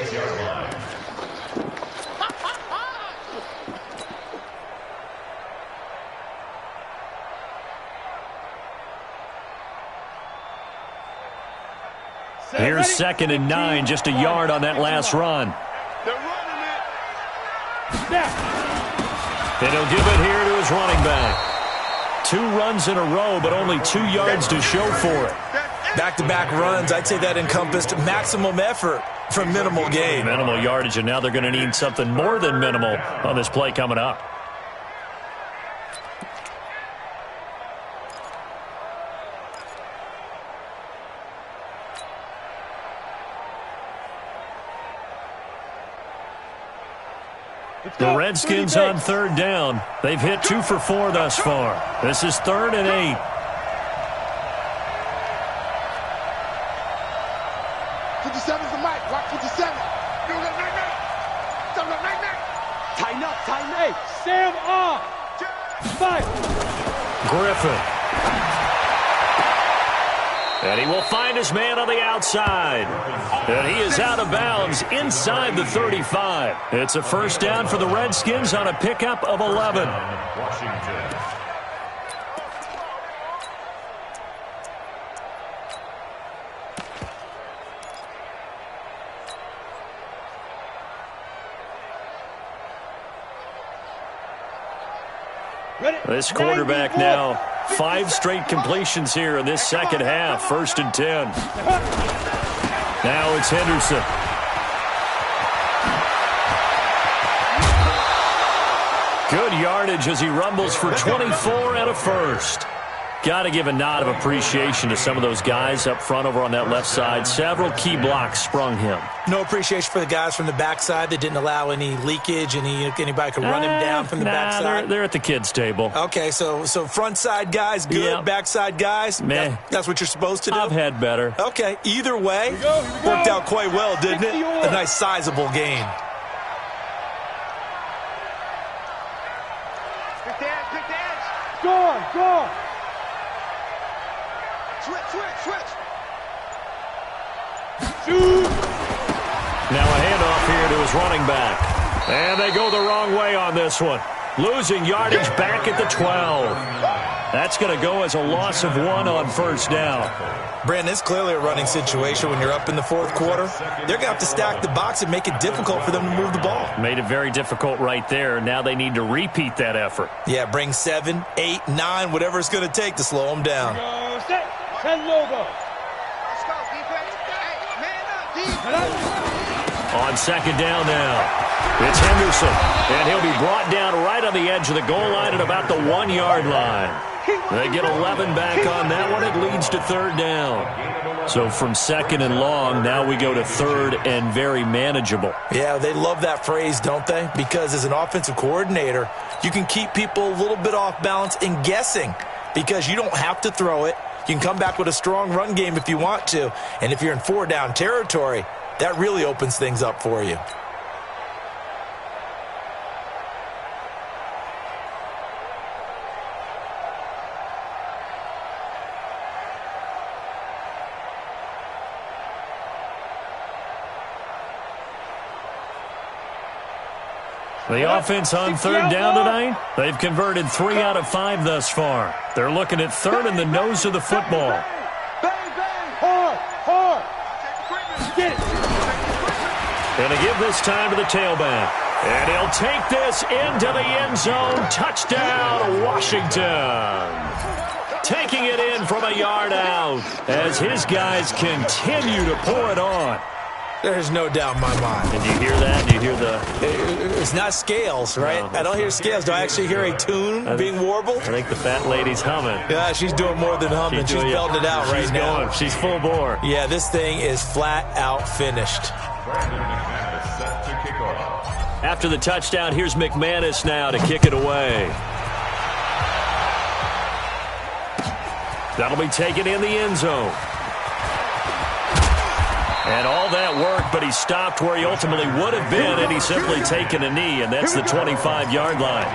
Here's 2nd and 9, just a yard on that last run. They're running it. And he'll give it here to his running back. 2 runs in a row, but only 2 yards to show for it. Back-to-back runs, I'd say that encompassed maximum effort for minimal gain. Minimal yardage, and now they're going to need something more than minimal on this play coming up. The Redskins on 3rd down. They've hit 2 for 4 thus far. This is 3rd and 8. Watch 57. Tighten up. Hey, Sam off. 5. Griffin. And he will find his man on the outside. And he is out of bounds inside the 35. It's a 1st down for the Redskins on a pickup of 11. Washington. This quarterback now, 5 straight completions here in this second half. 1st and 10. Now it's Henderson. Good yardage as he rumbles for 24 and a 1st. Got to give a nod of appreciation to some of those guys up front over on that left side. Several key blocks sprung him. No appreciation for the guys from the backside that didn't allow any leakage, anybody could run him down from the backside. They're at the kids' table. Okay, so front side guys, good. Yeah. Backside guys, meh. That's what you're supposed to do? I've had better. Okay, either way, Here we go. worked out quite well, didn't it? A nice sizable gain. Pick the edge. Go on. Switch. Shoot. Now a handoff here to his running back. And they go the wrong way on this one. Losing yardage back at the 12. That's going to go as a loss of 1 on first down. Brandon, it's clearly a running situation when you're up in the fourth quarter. They're going to have to stack the box and make it difficult for them to move the ball. Made it very difficult right there. Now they need to repeat that effort. Yeah, bring 7, 8, 9, whatever it's going to take to slow them down. Set. Send Lobo. Let's go, defense. Hey, man up, defense. On second down now. It's Henderson, and he'll be brought down right on the edge of the goal line at about the 1-yard line. They get 11 back on that one. It leads to third down. So from second and long, now we go to third and very manageable. Yeah, they love that phrase, don't they? Because as an offensive coordinator, you can keep people a little bit off balance and guessing because you don't have to throw it. You can come back with a strong run game if you want to. And if you're in 4-down territory, that really opens things up for you. The offense on third down tonight, they've converted 3 out of 5 thus far. They're looking at third in the nose of the football. Bang, bang. Hard. Get it. Going to give this time to the tailback. And he'll take this into the end zone. Touchdown, Washington. Taking it in from a yard out as his guys continue to pour it on. There's no doubt in my mind. Did you hear that? Do you hear the... It's not scales, right? No. I don't hear scales. Do I actually hear a tune being warbled? I think the fat lady's humming. Yeah, she's doing more than humming. She's belting it out right now. Going. She's full bore. Yeah, this thing is flat out finished. Set to kick off. After the touchdown, here's McManus now to kick it away. That'll be taken in the end zone. And all that work, but he stopped where he ultimately would have been, and he's simply taken a knee, and that's the 25-yard line.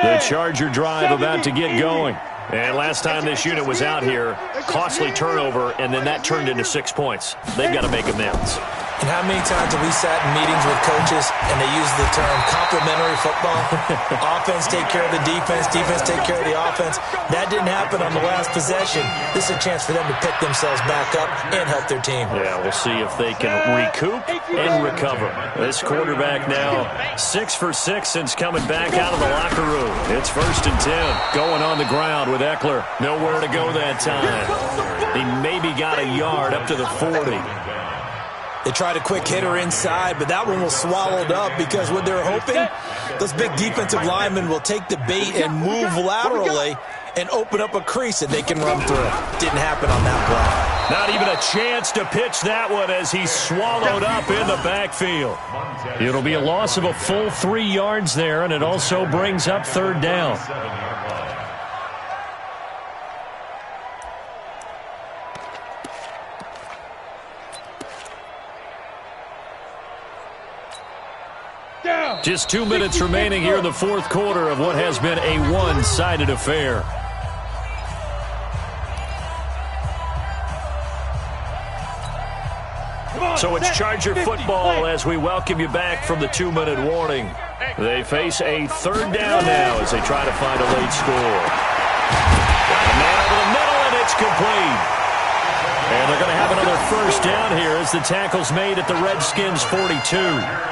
The Charger drive about to get going. And last time this unit was out here, costly turnover, and then that turned into 6 points. They've got to make amends. And how many times have we sat in meetings with coaches and they use the term complementary football? Offense take care of the defense, defense take care of the offense. That didn't happen on the last possession. This is a chance for them to pick themselves back up and help their team. Yeah, we'll see if they can recoup and recover. This quarterback now 6 for 6 since coming back out of the locker room. It's 1st and 10, going on the ground with Eckler. Nowhere to go that time. He maybe got a yard up to the 40. They tried a quick hitter inside, but that one was swallowed up because what they're hoping, those big defensive linemen will take the bait and move laterally and open up a crease that they can run through. Didn't happen on that play. Not even a chance to pitch that one as he's swallowed up in the backfield. It'll be a loss of a full 3 yards there, and it also brings up third down. Just 2 minutes remaining here in the fourth quarter of what has been a one-sided affair. So it's Charger football as we welcome you back from the 2-minute warning. They face a third down now as they try to find a late score. Got a man over the middle, and it's complete. And they're going to have another first down here as the tackle's made at the Redskins' 42.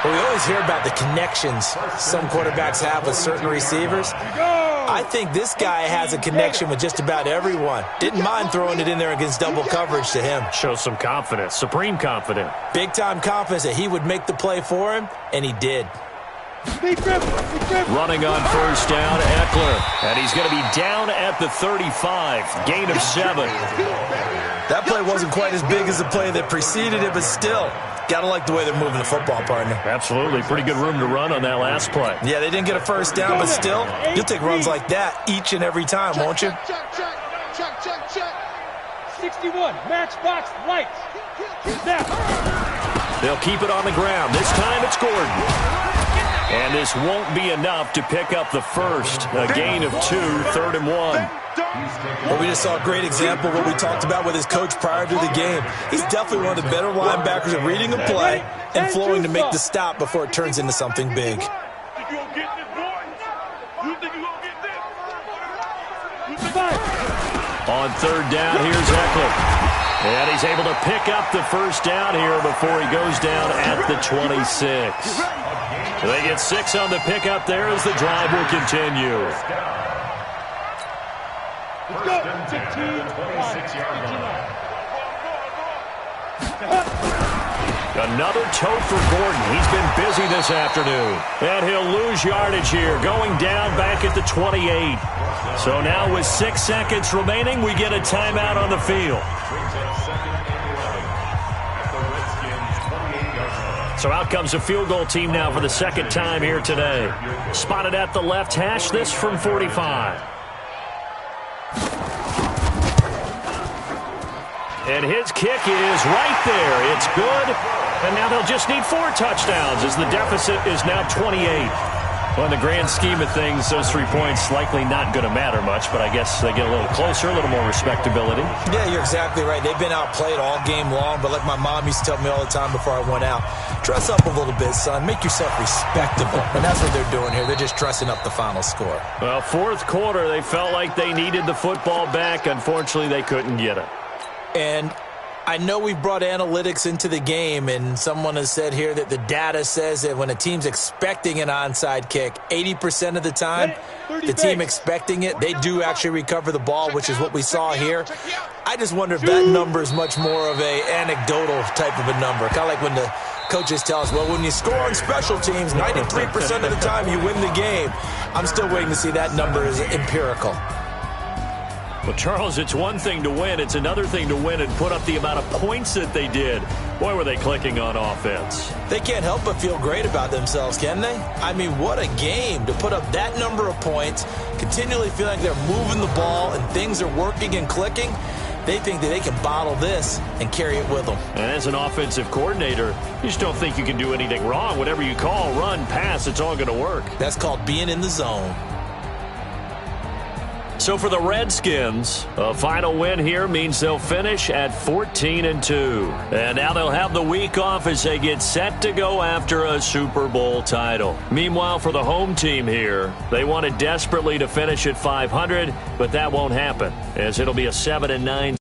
Well, we always hear about the connections some quarterbacks have with certain receivers. I think this guy has a connection with just about everyone. Didn't mind throwing it in there against double coverage to him. Shows some confidence, supreme confidence. Big-time confidence that he would make the play for him, and he did. Running on first down, Eckler. And he's going to be down at the 35. Gain of 7. That play wasn't quite as big as the play that preceded it, but still, got to like the way they're moving the football, partner. Absolutely. Pretty good room to run on that last play. Yeah, they didn't get a first down, but still, you'll take runs like that each and every time, won't you? Check. 61, matchbox lights. Snap. They'll keep it on the ground. This time it's Gordon. And this won't be enough to pick up the first. A gain of 2, 3rd and 1. Well, we just saw a great example of what we talked about with his coach prior to the game. He's definitely one of the better linebackers at reading a play and flowing to make the stop before it turns into something big. On 3rd down, here's Eckler. And he's able to pick up the first down here before he goes down at the 26. They get 6 on the pickup there as the drive will continue. Let's go. 26-yard line. Another toe for Gordon. He's been busy this afternoon. And he'll lose yardage here, going down back at the 28. So now with 6 seconds remaining, we get a timeout on the field. So out comes a field goal team now for the second time here today. Spotted at the left hash, this from 45. And his kick is right there. It's good. And now they'll just need 4 touchdowns as the deficit is now 28. Well, in the grand scheme of things, those 3 points likely not going to matter much, but I guess they get a little closer, a little more respectability. Yeah, you're exactly right. They've been outplayed all game long, but like my mom used to tell me all the time before I went out, dress up a little bit, son. Make yourself respectable. And that's what they're doing here. They're just dressing up the final score. Well, 4th quarter, they felt like they needed the football back. Unfortunately, they couldn't get it. And I know we brought analytics into the game, and someone has said here that the data says that when a team's expecting an onside kick, 80% of the time, the team expecting it, they do actually recover the ball, which is what we saw here. I just wonder if that number is much more of an anecdotal type of a number, kind of like when the coaches tell us, well, when you score on special teams, 93% of the time you win the game. I'm still waiting to see that number is empirical. Well, Charles, it's one thing to win. It's another thing to win and put up the amount of points that they did. Boy, were they clicking on offense. They can't help but feel great about themselves, can they? I mean, what a game to put up that number of points, continually feel like they're moving the ball and things are working and clicking. They think that they can bottle this and carry it with them. And as an offensive coordinator, you just don't think you can do anything wrong. Whatever you call, run, pass, it's all going to work. That's called being in the zone. So for the Redskins, a final win here means they'll finish at 14-2. And now they'll have the week off as they get set to go after a Super Bowl title. Meanwhile, for the home team here, they wanted desperately to finish at 500, but that won't happen as it'll be a 7-9